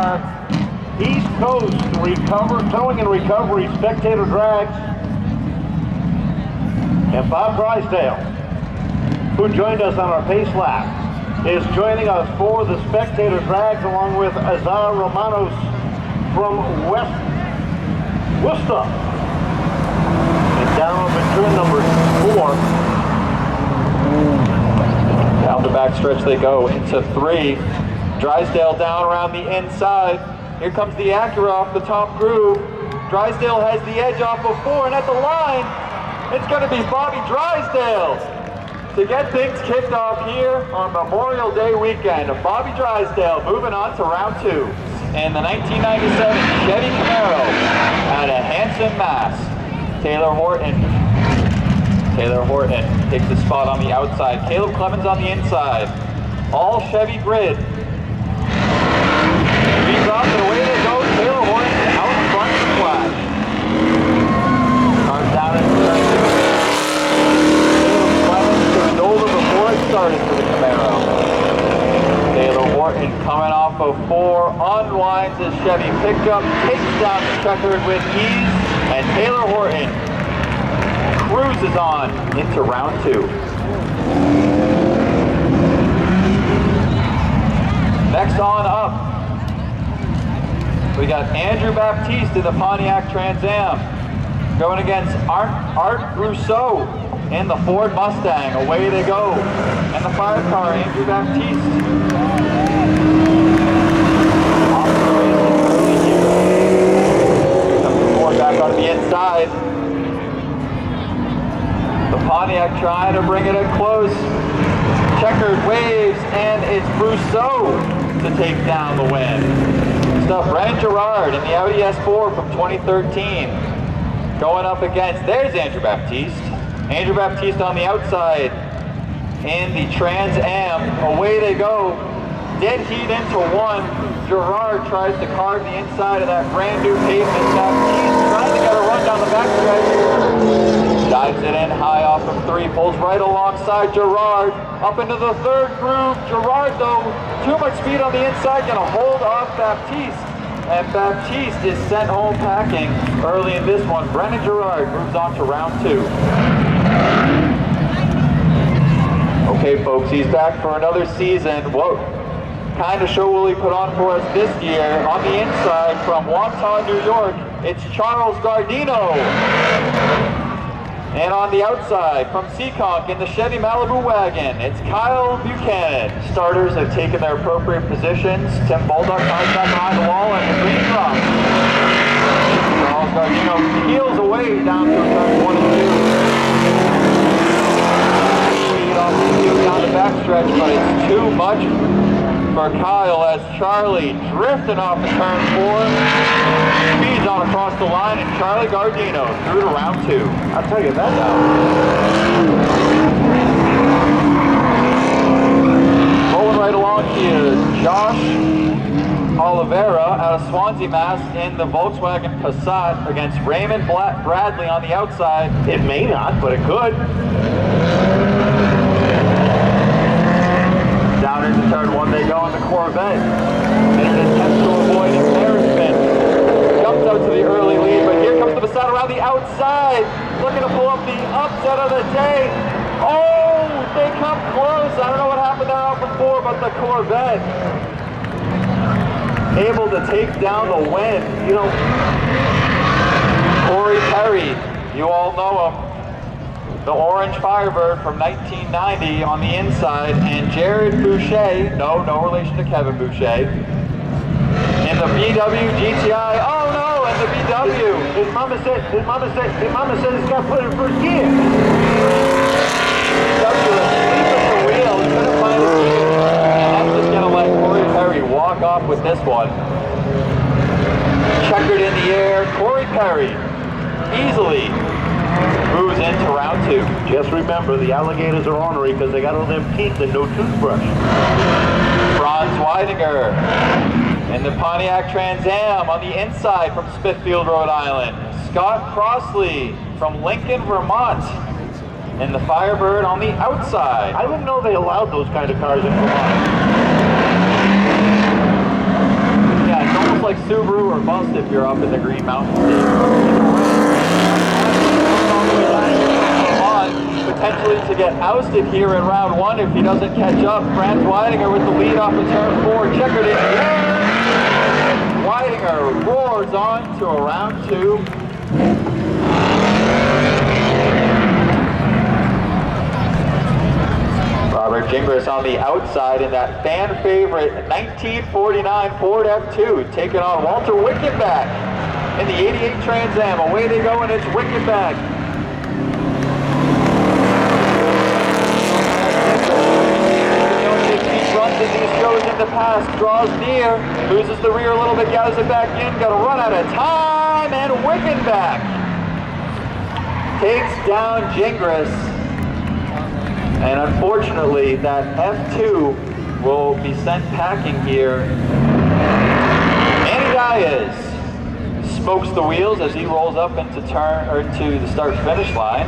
our East Coast towing and recovery Spectator Drags. And Bob Drysdale, who joined us on our pace lap, is joining us for the Spectator Drags along with Azar Romanos from Worcester. And down on turn number 4. Down the backstretch they go into 3. Drysdale down around the inside. Here comes the Acura off the top groove. Drysdale has the edge off of 4, and at the line, it's going to be Bobby Drysdale to get things kicked off here on Memorial Day weekend. Bobby Drysdale moving on to round 2 in the 1997 Chevy Camaro out of Hanson, Mass. Taylor Horton takes the spot on the outside. Caleb Clemens on the inside. All Chevy grid. Speeds off and away they go. Taylor Horton out in front of the flash. Cars down in turn 2. Caleb Clemens was over before it started for the Camaro. Taylor Horton coming off of 4, unwinds his Chevy pickup, takes down the checkered with ease, and Taylor Horton cruises on into round 2. Next on up, we got Andrew Baptiste in the Pontiac Trans Am going against Art Rousseau in the Ford Mustang. Away they go. And the 5 car, Andrew Baptiste. Off the race early here. Comes the Ford back on the inside. The Pontiac trying to bring it in close. Checkered waves, and it's Rousseau to take down the win. Stuff Brennan Gerard in the Audi S4 from 2013. Going up against, there's Andrew Baptiste. Andrew Baptiste on the outside in the Trans Am. Away they go. Dead heat into 1. Gerard tries to carve the inside of that brand new pavement. Baptiste trying to get a run down the backstretch. Dives it in high off of 3, pulls right alongside Gerard. Up into the 3rd groove. Gerard though, too much speed on the inside, gonna hold off Baptiste. And Baptiste is sent home packing early in this one. Brennan Gerard moves on to round 2. Okay folks, he's back for another season. What kind of show will he put on for us this year? On the inside from Wantagh, New York, it's Charles Gardino. And on the outside from Seekonk in the Chevy Malibu wagon, it's Kyle Buchanan. Starters have taken their appropriate positions. Tim Baldock ties back behind the wall and the green drop. Charles Gardino peels away down to turn 1 and 2. Speed off the field down the backstretch, but it's too much for Kyle as Charlie drifting off the turn 4. Speeds on across the line, and Charlie Gardino through to round 2. I'll tell you that now. Rolling right along here, Josh Oliveira out of Swansea, Mass. in the Volkswagen Passat against Raymond Bradley on the outside. It may not, but it could. Down into turn 1 they go on the Corvette. And it attempts to avoid embarrassment. Jumps out to the early lead, but here comes the Passat around the outside, looking to pull up the upset of the day. Oh, they come close. I don't know what happened there out before, but the Corvette able to take down the win. You know, Corey Perry, you all know him. The Orange Firebird from 1990 on the inside, and Jared Boucher, no relation to Kevin Boucher, in the VW GTI. Oh no, and the VW. His mama said it's got to put in first gear. VW asleep at the wheel, couldn't find his gear. And I'm just gonna let Corey Perry walk off with this one. Checkered in the air, Corey Perry easily moves into round 2. Just remember, the alligators are ornery because they got all them teeth and no toothbrush. Franz Weidinger in the Pontiac Trans Am on the inside from Smithfield, Rhode Island. Scott Crossley from Lincoln, Vermont in the Firebird on the outside. I didn't know they allowed those kind of cars in Vermont. Yeah, no like Subaru or Bust if you're up in the Green Mountain State. Potentially to get ousted here in round 1 if he doesn't catch up. Franz Weidinger with the lead off of turn 4. Checkered in the air. Weidinger roars on to a round 2. Robert Gingras on the outside in that fan favorite 1949 Ford F2, taking on Walter Wickenbach in the 88 Trans Am. Away they go, and it's Wickenbach. Runs in these shows in the past, draws near, loses the rear a little bit, gathers it back in, got to run out of time, and Wickenbach takes down Gingras. And unfortunately, that F2 will be sent packing here. Manny Diaz smokes the wheels as he rolls up into the start-finish line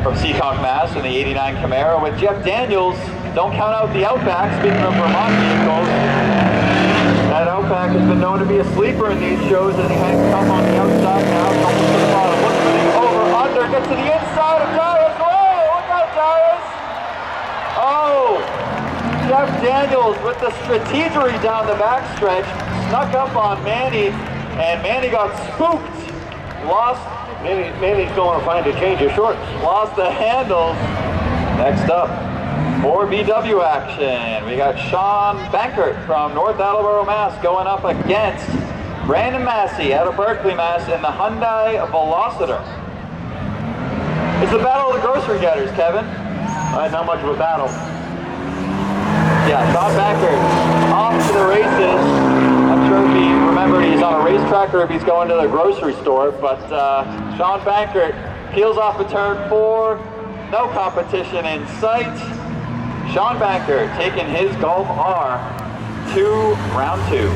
from Seekonk, Mass. in the 89 Camaro with Jeff Daniels. Don't count out the Outback. Speaking of Vermont vehicles, that Outback has been known to be a sleeper in these shows, and he hangs up on the outside now. Comes to the bottom, looks for the over-under, gets to the inside of Diaz. Whoa, look out, Diaz! Oh, Jeff Daniels with the strategery down the backstretch, snuck up on Manny, and Manny got spooked. Lost. Manny's going to find a change of shorts. Lost the handles. Next up, more VW action. We got Sean Bankert from North Attleboro, Mass. going up against Brandon Massey out of Berkeley, Mass. in the Hyundai Velociter. It's the battle of the grocery getters, Kevin. Not much of a battle. Yeah, Sean Bankert off to the races. I'm sure if he remembered he's on a racetrack or if he's going to the grocery store, but Sean Bankert peels off of turn 4. No competition in sight. Sean Bankert taking his Golf R to round 2.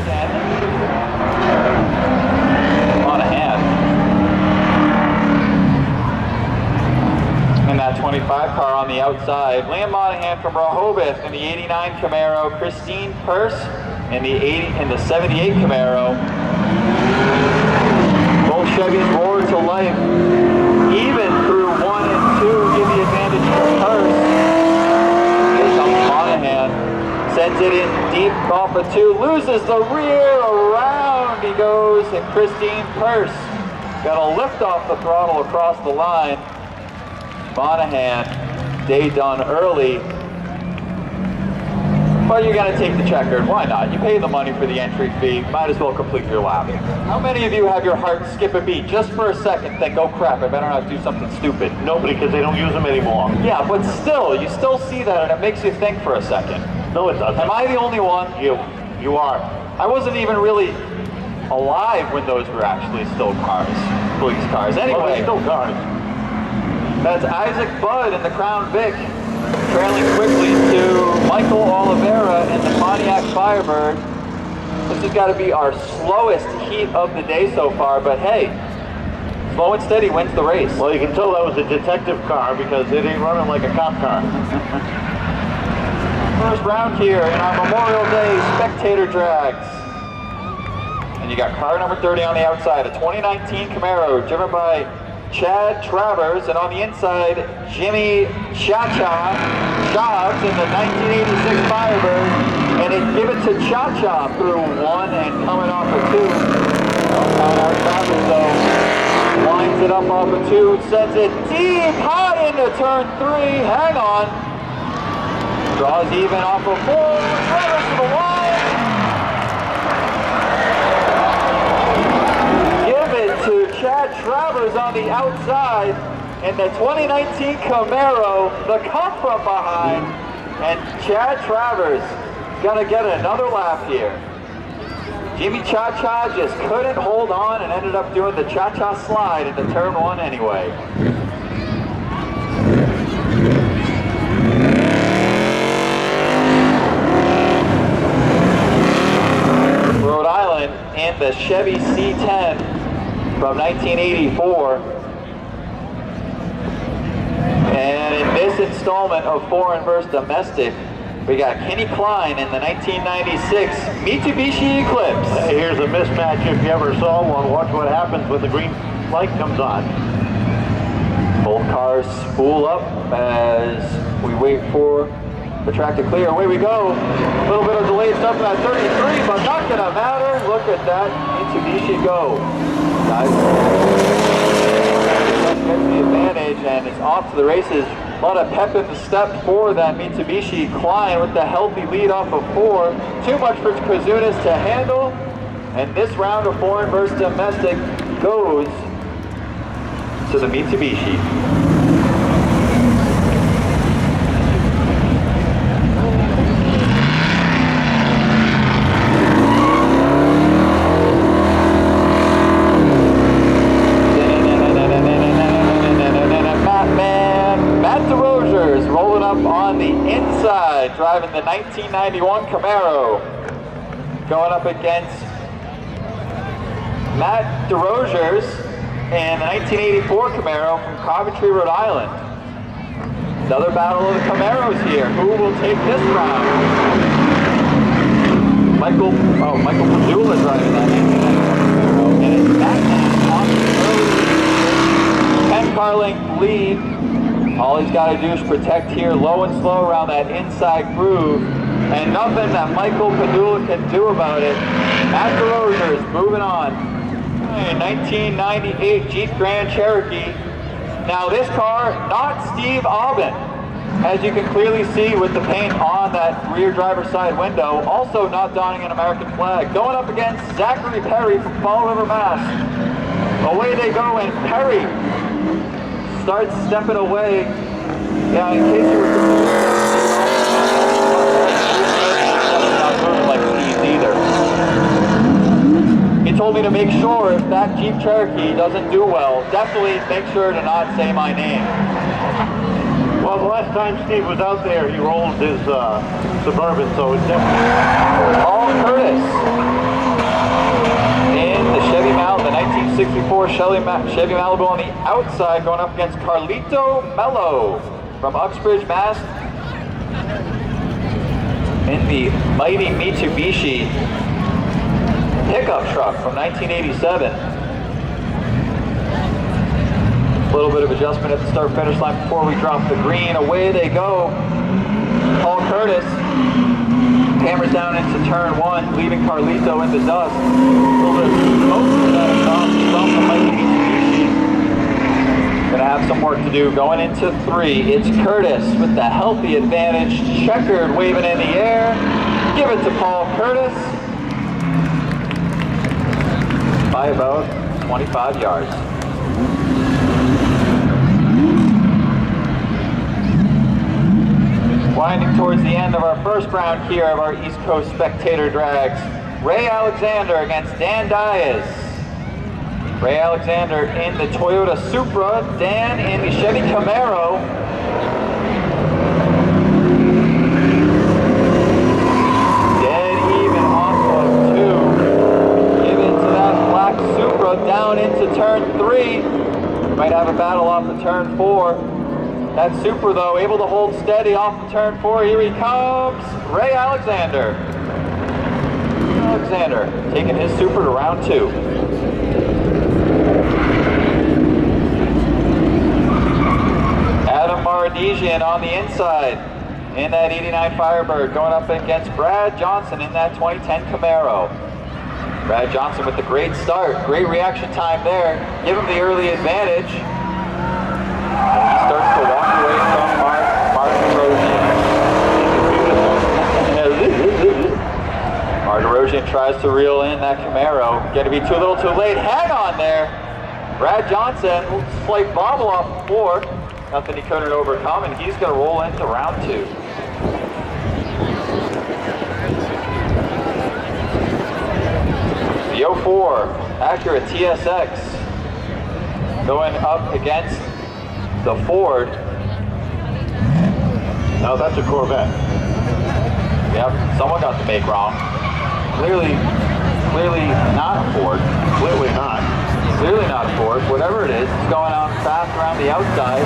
Monahan. In that 25 car on the outside, Liam Monahan from Rehoboth in the 89 Camaro, Christine Purse in the 78 Camaro. Both Chevys roar to life, even through 1 and 2, give the advantage to Purse. Here comes Monahan, sends it in deep off of 2, loses the rear, around he goes, and Christine Purse got a lift off the throttle across the line. Monahan, day done early. But you're going to take the checkered. Why not? You pay the money for the entry fee. Might as well complete your lap. How many of you have your heart skip a beat just for a second, think, oh crap, I better not do something stupid? Nobody, because they don't use them anymore. Yeah, but still, you still see that and it makes you think for a second. No, it doesn't. Am I the only one? You are. I wasn't even really alive when those were actually still cars. Police cars. Anyway. Well, they're still cars. That's Isaac Budd in the Crown Vic, trailing quickly to Michael Oliveira in the Pontiac Firebird. This has got to be our slowest heat of the day so far, but hey, slow and steady wins the race. Well, you can tell that was a detective car because it ain't running like a cop car. First round here in our Memorial Day Spectator Drags. And you got car number 30 on the outside, a 2019 Camaro driven by Chad Travers, and on the inside, Jimmy Cha-Cha Shobbs in the 1986 Firebird, and it give it to Cha-Cha through 1 and coming off of 2. Don't count out Travers though. Winds it up off of 2, sends it deep high into turn 3, hang on. Draws even off of 4, Travers to the line. To Chad Travers on the outside in the 2019 Camaro, the come from behind, and Chad Travers gonna get another lap here. Jimmy Cha-Cha just couldn't hold on and ended up doing the Cha-Cha slide into turn 1 anyway. Rhode Island in the Chevy C10 from 1984, and in this installment of Foreign vs. Domestic, We got Kenny Klein in the 1996 Mitsubishi Eclipse. Here's a mismatch if you ever saw one. Watch what happens when the green light comes on. Both cars spool up as we wait for the track to clear. Away we go. A little bit of delayed stuff at 33, but not gonna matter. Look at that Mitsubishi go. Guys, gets the advantage and it's off to the races. A lot of pep in the step for that Mitsubishi. Klein with the healthy lead off of 4. Too much for Kazunas to handle. And this round of foreign versus domestic goes to the Mitsubishi. Driving the 1991 Camaro, going up against Matt DeRogers in the 1984 Camaro from Coventry, Rhode Island. Another battle of the Camaros here. Who will take this round? Michael Padula driving that 1991 Camaro, and it's Matt on the early 10 car length lead. All he's got to do is protect here low and slow around that inside groove, and nothing that Michael Padula can do about it. Matt DeRogers moving on. 1998 Jeep Grand Cherokee. Now this car, not Steve Aubin, as you can clearly see with the paint on that rear driver's side window, also not donning an American flag. Going up against Zachary Perry from Fall River, Mass. Away they go, and Perry starts stepping away. Yeah, in case you were not moving like Steve either. He told me to make sure if that Jeep Cherokee doesn't do well, definitely make sure to not say my name. Well, the last time Steve was out there, he rolled his Suburban, so it's definitely... Paul Curtis in the Chevy Malibu, the 1964 Chevy Malibu on the outside, going up against Carlito Mello from Uxbridge, Mass. In the mighty Mitsubishi pickup truck from 1987. A little bit of adjustment at the start-finish line before we drop the green. Away they go. Paul Curtis hammers down into turn 1, leaving Carlito in the dust. A little bit of smoke for that exhaust from the mighty Mitsubishi. Gonna have some work to do going into 3. It's Curtis with the healthy advantage. Checkered waving in the air. Give it to Paul Curtis by about 25 yards. Winding towards the end of our first round here of our East Coast Spectator Drags. Ray Alexander against Dan Diaz. Ray Alexander in the Toyota Supra, Dan in the Chevy Camaro. Dead even off of 2. Give it to that black Supra down into turn 3. Might have a battle off of turn 4. That Supra, though, able to hold steady off of turn 4. Here he comes, Ray Alexander. Alexander taking his Supra to round 2. Adam Maradesian on the inside in that 89 Firebird, going up against Brad Johnson in that 2010 Camaro. Brad Johnson with the great start, great reaction time there. Give him the early advantage. And he starts to walk away from Martin Rosian. Martin Rosian tries to reel in that Camaro. Going to be too little too late. Hang on there. Brad Johnson, slight bobble off the floor. Nothing he couldn't overcome, and he's going to roll into round 2. The 04 Acura TSX going up against the Ford. No, that's a Corvette. Yep, someone got the make wrong. Clearly not a Ford. Clearly not. Clearly not a Ford. Whatever it is, it's going on fast around the outside.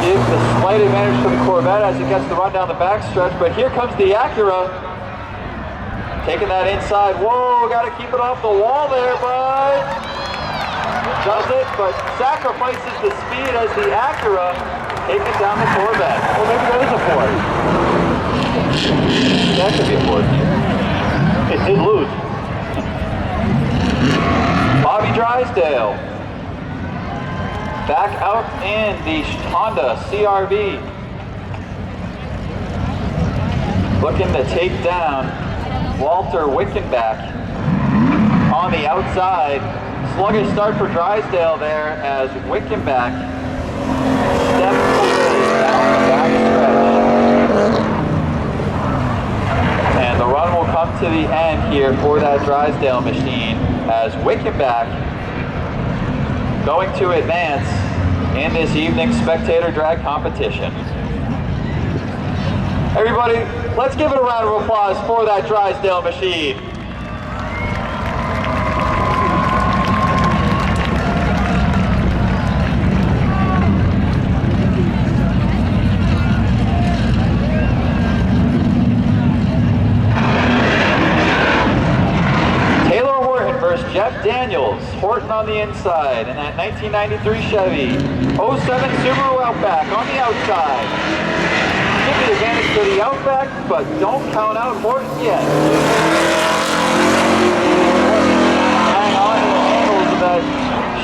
give the slight advantage to the Corvette as it gets the run down the backstretch, but here comes the Acura. Taking that inside. Whoa, got to keep it off the wall there, bud. Does it, but sacrifices the speed as the Acura taking down the Corvette. Well, maybe that is a Ford. That could be a Ford. It did lose. Bobby Drysdale back out in the Honda CRV. Looking to take down Walter Wickenbach on the outside. Sluggish start for Drysdale there as Wickenbach steps away down the backstretch. And the run will come to the end here for that Drysdale machine as Wickenbach going to advance in this evening's spectator drag competition. Everybody, let's give it a round of applause for that Drysdale machine. Jeff Daniels, Horton on the inside, and that 1993 Chevy. 07 Subaru Outback on the outside. Give the advantage to the Outback, but don't count out Horton yet. Hang on to the handles of that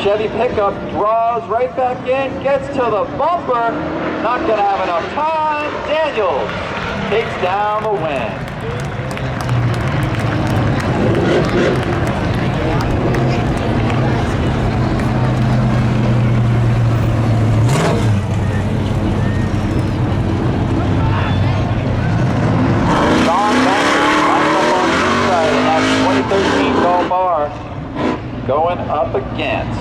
Chevy pickup, draws right back in, gets to the bumper, not gonna have enough time. Daniels takes down the win. Going up against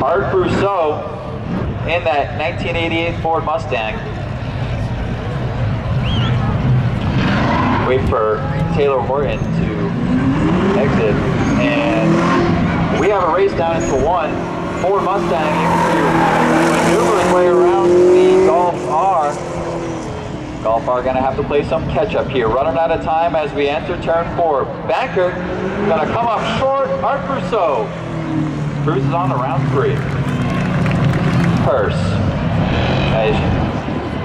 Art Brousseau in that 1988 Ford Mustang. Wait for Taylor Horton to exit, and we have a race down into one. Ford Mustang able to maneuver his way around the Golf R. Golf R gonna have to play some catch up here. Running out of time as we enter turn 4. Banker gonna come up short. Art Brousseau cruises on to round 3. Purse as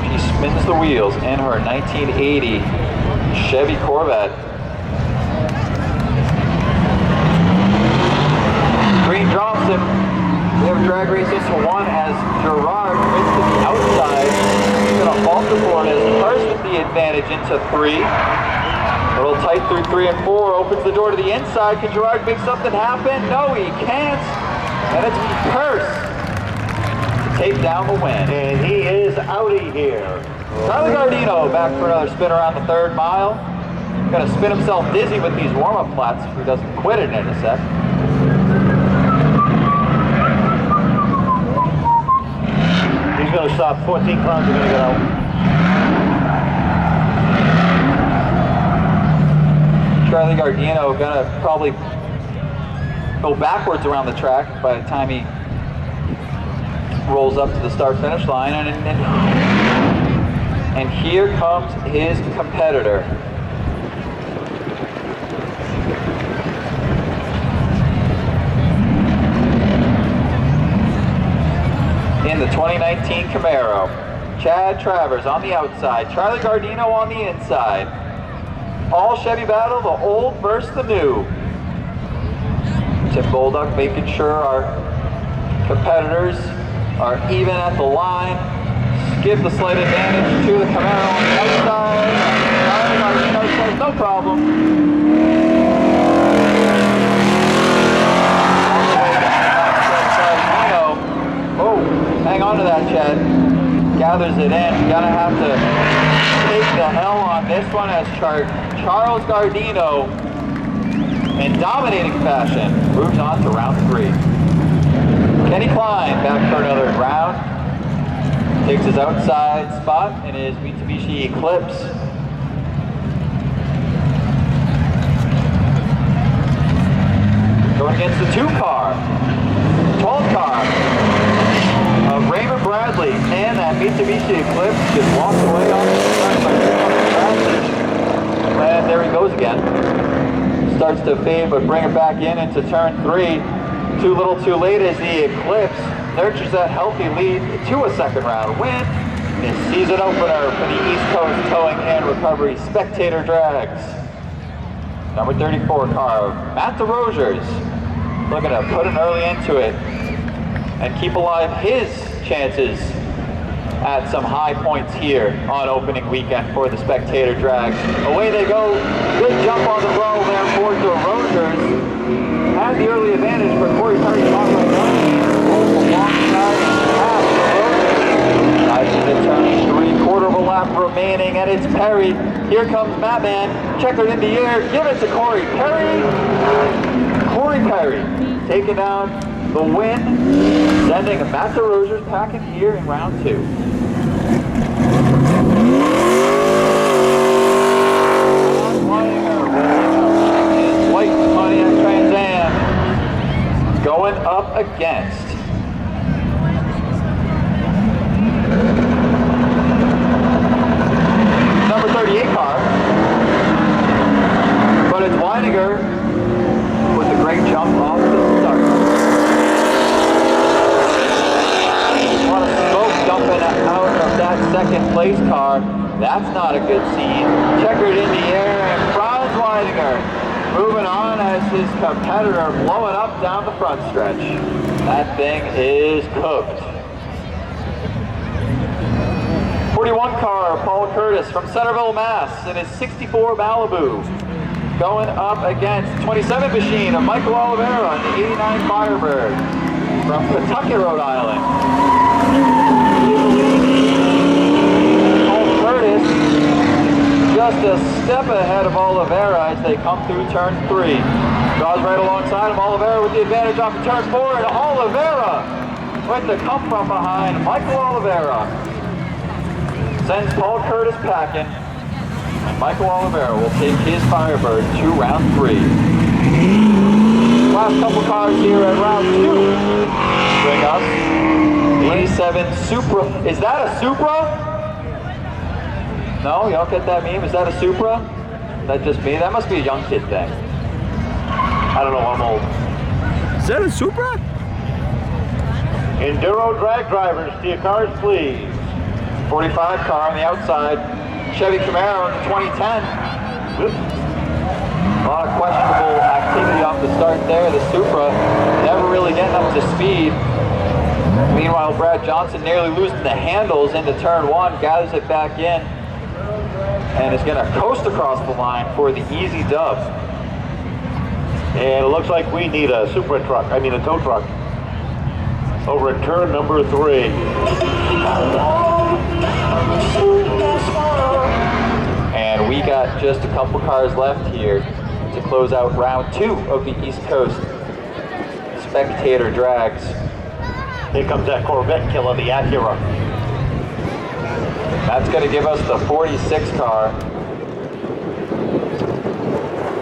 she spins the wheels in her 1980 Chevy Corvette. Green drops him. We have a drag race into 1 as Gerard gets to the outside. He's going to vault the board as Purse with the advantage into 3. A little tight through 3 and 4. Opens the door to the inside. Can Gerard make something happen? No, he can't. And it's Purse to take down the win. And he is outie here. Charlie Gardino back for another spin around the 3rd mile. Going to spin himself dizzy with these warm-up flats if he doesn't quit it in a sec. He's going to stop. 14 crowns are going to get out. Charlie Gardino going to probably go backwards around the track by the time he rolls up to the start-finish line. And here comes his competitor. In the 2019 Camaro, Chad Travers on the outside, Charlie Gardino on the inside. All Chevy battle, the old versus the new. Tim Bolduck making sure our competitors are even at the line. Give the slight advantage to the Camaro on the outside. Charlie Gardino says no problem. Hang on to that, Chad. Gathers it in. Gonna have to take the L on this one as Charles Gardino, in dominating fashion, moves on to round 3. Kenny Klein back for another round. Takes his outside spot in his Mitsubishi Eclipse. Going against the 2 car. 12 car. Eclipse just walked away on the start by and there he goes again. Starts to fade, but bring it back into turn 3. Too little too late as the Eclipse nurtures that healthy lead to a second round win. This season opener for the East Coast Towing and Recovery Spectator Drags. Number 34 car, Matt DeRosiers, looking to put an early into it and keep alive his chances at some high points here on opening weekend for the Spectator Drags. Away they go. Good jump on the roll there for DeRosiers. Had the early advantage, but Corey Perry caught right down. Alongside DeRosiers. Nice into turn 3, quarter of a lap remaining, and it's Perry. Here comes Madman. Checkered in the air. Give it to Corey Perry. Corey Perry taking down the win, sending Matt DeRosiers packing here in round 2. White Pontiac Trans Am going up against number 38 car, but it's Weininger with a great jump off the start. A lot of smoke dumping out of that second place car. That's not a good scene. Checkered in the air, and Franz Weininger moving on as his competitor blowing up down the front stretch. That thing is cooked. 41 car, Paul Curtis from Centerville, Mass. in his 64 Malibu. Going up against 27 machine of Michael Oliveira in the 89 Firebird from Pawtucket, Rhode Island. Paul Curtis just a step ahead of Oliveira as they come through turn 3. Draws right alongside him. Oliveira with the advantage off of turn 4, and Oliveira with the come from behind. Michael Oliveira sends Paul Curtis packing. And Michael Oliveira will take his Firebird to round 3. Last couple cars here at round 2 bring us 87 Supra. Is that a Supra? No, y'all get that meme? Is that a Supra? Is that just me? That must be a young kid thing. I don't know, I'm old. Is that a Supra? Enduro drag drivers, to your cars, please. 45 car on the outside. Chevy Camaro in the 2010. Oops. A lot of questionable activity off the start there. The Supra never really getting up to speed. Meanwhile, Brad Johnson nearly losing the handles into turn 1, gathers it back in, and is going to coast across the line for the easy dub. And it looks like we need a Supra truck, a tow truck, over at turn number 3. And we got just a couple cars left here to close out round 2 of the East Coast Spectator Drags. Here comes that Corvette killer, the Acura. That's going to give us the 46 car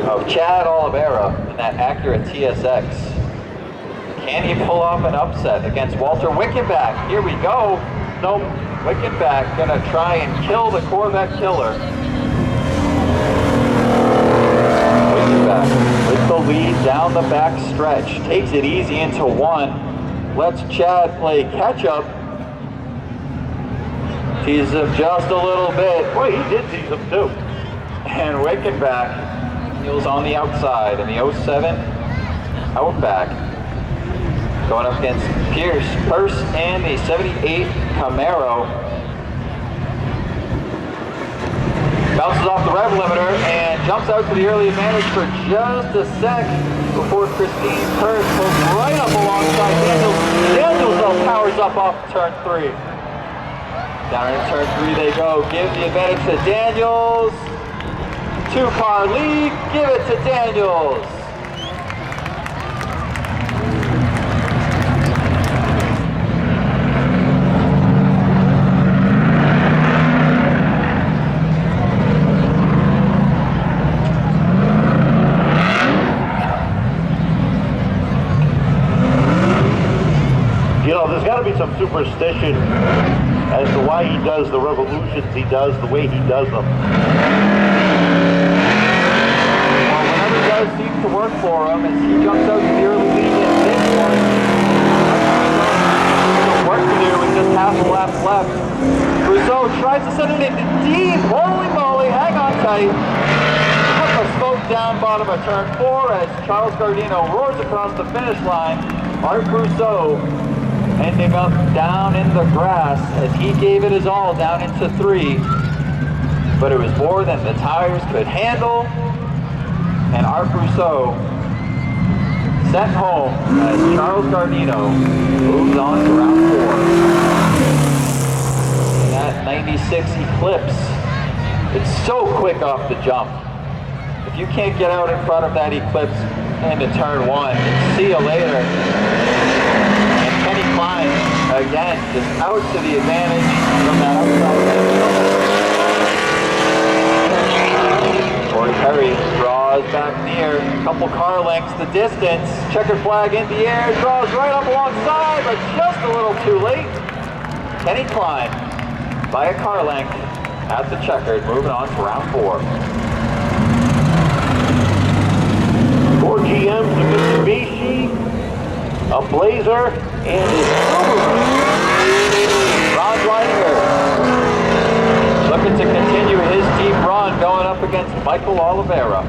of Chad Oliveira in that Acura TSX. Can he pull off an upset against Walter Wickenbach? Here we go. Nope. Wickenbach going to try and kill the Corvette killer. Wickenbach with the lead down the back stretch. Takes it easy into 1. Lets Chad play catch up. Teases him just a little bit. Boy, he did tease him too. And Wickenbach heels on the outside in the 07 Outback. Going up against Pierce Purse and the 78 Camaro. Bounces off the rev limiter and jumps out to the early advantage for just a sec before Christine Purse pulls right up alongside Daniels. Daniels though powers up off turn 3. Down in turn 3 they go. Give the advantage to Daniels. 2-car lead. Give it to Daniels. There's got to be some superstition as to why he does the revolutions he does the way he does them. Well, whenever it does seem to work for him, as he jumps out to the early lead in this one, work to do with just half a lap left. Rousseau tries to set it into deep. Holy moly, hang on tight. A smoke down bottom of turn 4 as Charles Gardino roars across the finish line. Art Rousseau ending up down in the grass as he gave it his all down into 3. But it was more than the tires could handle. And Art Rousseau sent home as Charles Gardino moves on to round 4. And that 96 Eclipse, it's so quick off the jump. If you can't get out in front of that Eclipse into turn 1, see you later. And Kenny Klein, again, just out to the advantage from that outside. Corey Perry draws back near, a couple car lengths the distance. Checkered flag in the air, draws right up alongside, but just a little too late. Kenny Klein, by a car length, at the checkered, moving on to round 4. 4 GMs, the Mitsubishi, a Blazer, and his Subaru. Ron Leininger looking to continue his deep run, going up against Michael Oliveira.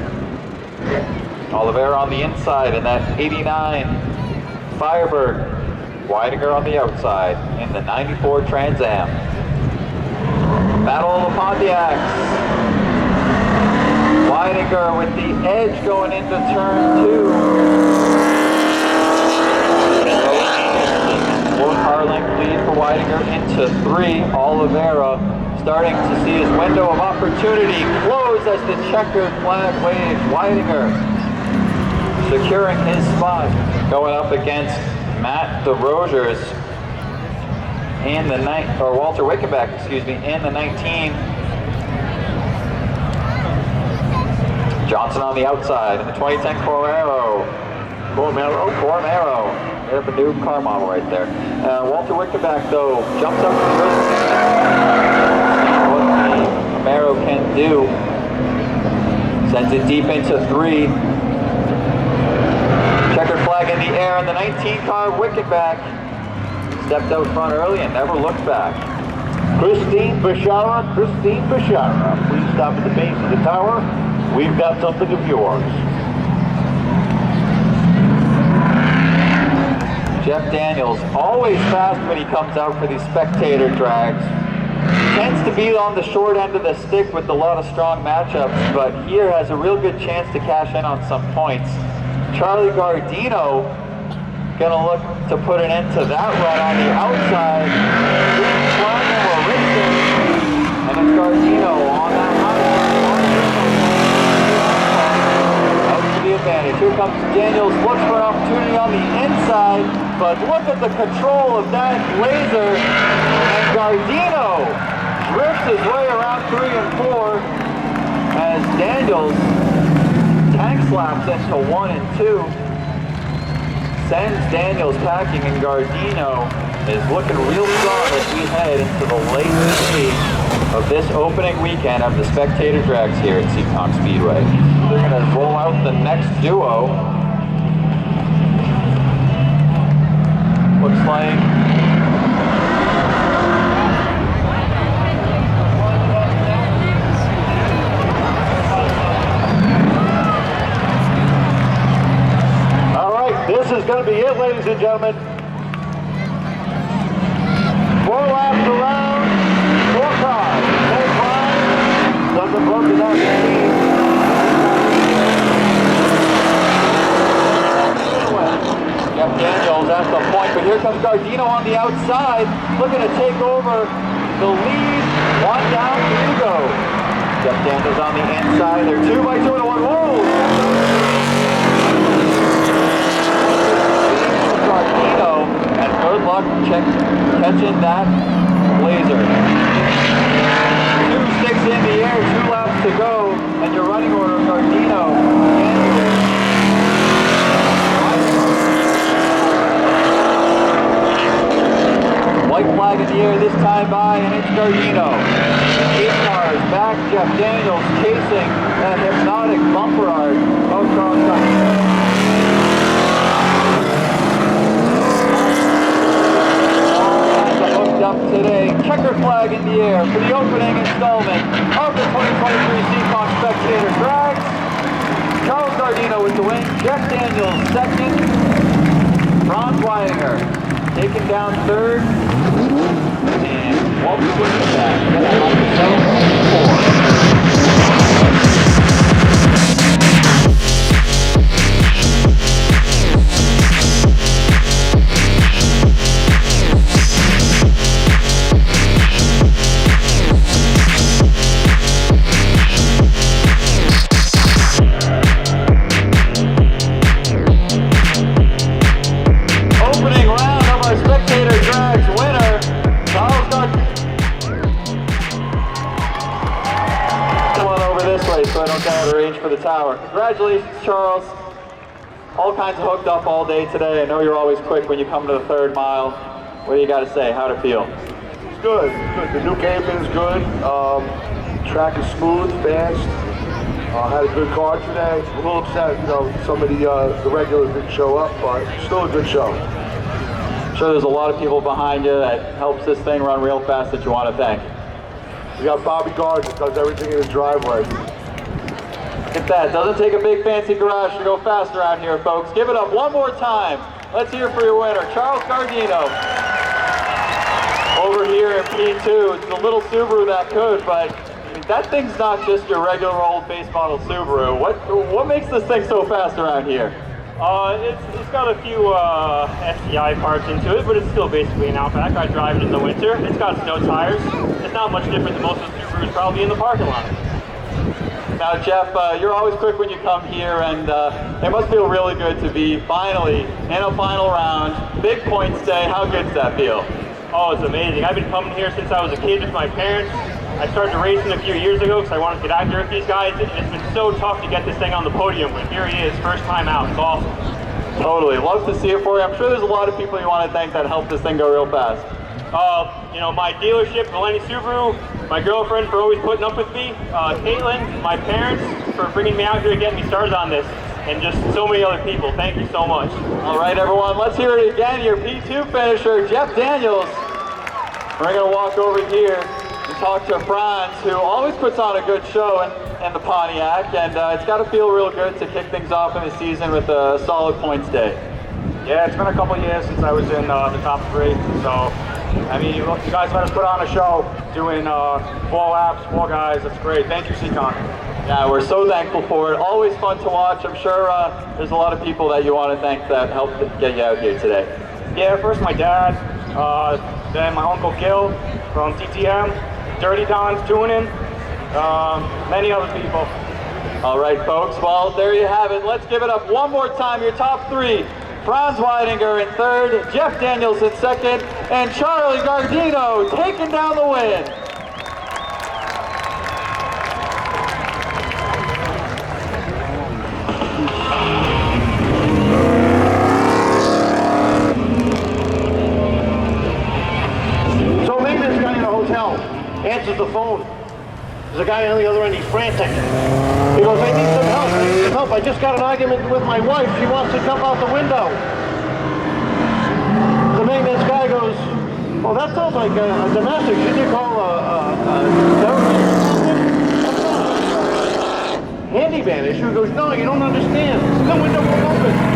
Oliveira on the inside in that 89 Firebird. Weidinger on the outside in the 94 Trans Am. Battle of the Pontiacs. Weidinger with the edge going into turn 2. 4-car length lead for Weidinger into 3. Oliveira starting to see his window of opportunity close as the checkered flag waves. Weidinger securing his spot, going up against Matt DeRogers in the Walter Wickenbach, excuse me, in the 19. Johnson on the outside in the 2010 Cormaro. They have a new car model right there. Walter Wickenbach, though, jumps up to the early. What the Camaro can do. Sends it deep into 3. Checkered flag in the air on the 19 car. Wickenbach stepped out front early and never looked back. Christine Bashara, please stop at the base of the tower. We've got something of yours. Jeff Daniels, always fast when he comes out for these spectator drags. Tends to be on the short end of the stick with a lot of strong matchups, but here has a real good chance to cash in on some points. Charlie Gardino gonna look to put an end to that run on the outside. And it's Gardino on that high side. Out to the advantage. Here comes Daniels, looks for an opportunity on the inside, but look at the control of that Blazer. And Gardino drifts his way around 3 and 4 as Daniels tank slaps into 1 and 2. Sends Daniels packing, and Gardino is looking real strong as we head into the late stage of this opening weekend of the Spectator Drags here at Seekonk Speedway. They're going to roll out the next duo. Looks like this is going to be it, ladies and gentlemen. 4 laps around, 4 cars. Same line, something broken out the team. Jeff Daniels at the point, but here comes Gardino on the outside, looking to take over the lead. 1 down, 3 to go. Jeff Daniels on the inside. They're 2 by 2 and 1. Whoa! Gardino, and good luck catching that Blazer. 2 sticks in the air, 2 laps to go, and your running order, Gardino. White flag in the air this time by, and it's Gardino. 8 cars back, Jeff Daniels chasing that hypnotic bumper art of Charles Gardino. Up today, checker flag in the air for the opening installment of the 2023 Seekonk Spectator Drags. Charles Gardino with the win, Jeff Daniels second, Ron Weidinger taken down third, and Wolfmother with that. So I don't get out of range for the tower. Congratulations, Charles. All kinds of hooked up all day today. I know you're always quick when you come to the 3rd mile. What do you got to say? How'd it feel? It's good. Good. The new pavement is good. Track is smooth, fast. Had a good car today. A little upset, you know, some of the regulars didn't show up, but still a good show. I'm sure there's a lot of people behind you that helps this thing run real fast that you want to thank. We got Bobby Guard that does everything in his driveway. Look at that. Doesn't take a big fancy garage to go fast around here, folks. Give it up one more time. Let's hear for your winner, Charles Gardino. Over here in P2, it's a little Subaru that could, but I mean, that thing's not just your regular old base model Subaru. What makes this thing so fast around here? It's got a few STI parts into it, but it's still basically an Outback. I drive it in the winter. It's got snow tires. It's not much different than most of the Subarus probably in the parking lot. Now, Jeff, you're always quick when you come here, and it must feel really good to be finally in a final round. Big points day. How good does that feel? Oh, it's amazing. I've been coming here since I was a kid with my parents. I started racing a few years ago because I wanted to get out here with these guys, and it's been so tough to get this thing on the podium, but here he is, first time out. It's awesome. Totally. Love to see it for you. I'm sure there's a lot of people you want to thank that helped this thing go real fast. You know, my dealership, Valenti Subaru, my girlfriend for always putting up with me, Caitlin, my parents for bringing me out here to get me started on this, and just so many other people. Thank you so much. All right, everyone, let's hear it again. Your P2 finisher, Jeff Daniels. We're going to walk over here and talk to Franz, who always puts on a good show in the Pontiac, and it's got to feel real good to kick things off in the season with a solid points day. Yeah, it's been a couple years since I was in the top 3, so I mean, you guys let us put on a show, doing 4 laps, 4 guys. That's great. Thank you, Seekonk. Yeah, we're so thankful for it. Always fun to watch. I'm sure there's a lot of people that you want to thank that helped get you out here today. Yeah, first my dad, then my Uncle Gil from TTM, Dirty Don's Tuning, many other people. All right, folks. Well, there you have it. Let's give it up one more time. Your top 3. Franz Weidinger in 3rd, Jeff Daniels in 2nd, and Charlie Gardino taking down the win. So maybe this guy in the hotel answers the phone. There's a guy on the other end, he's frantic. He goes, I need some help, I need some help. I just got an argument with my wife. She wants to jump out the window. The maintenance guy goes, well, that sounds like a domestic. Should you call a handyman issue? He goes, no, you don't understand. The window won't open.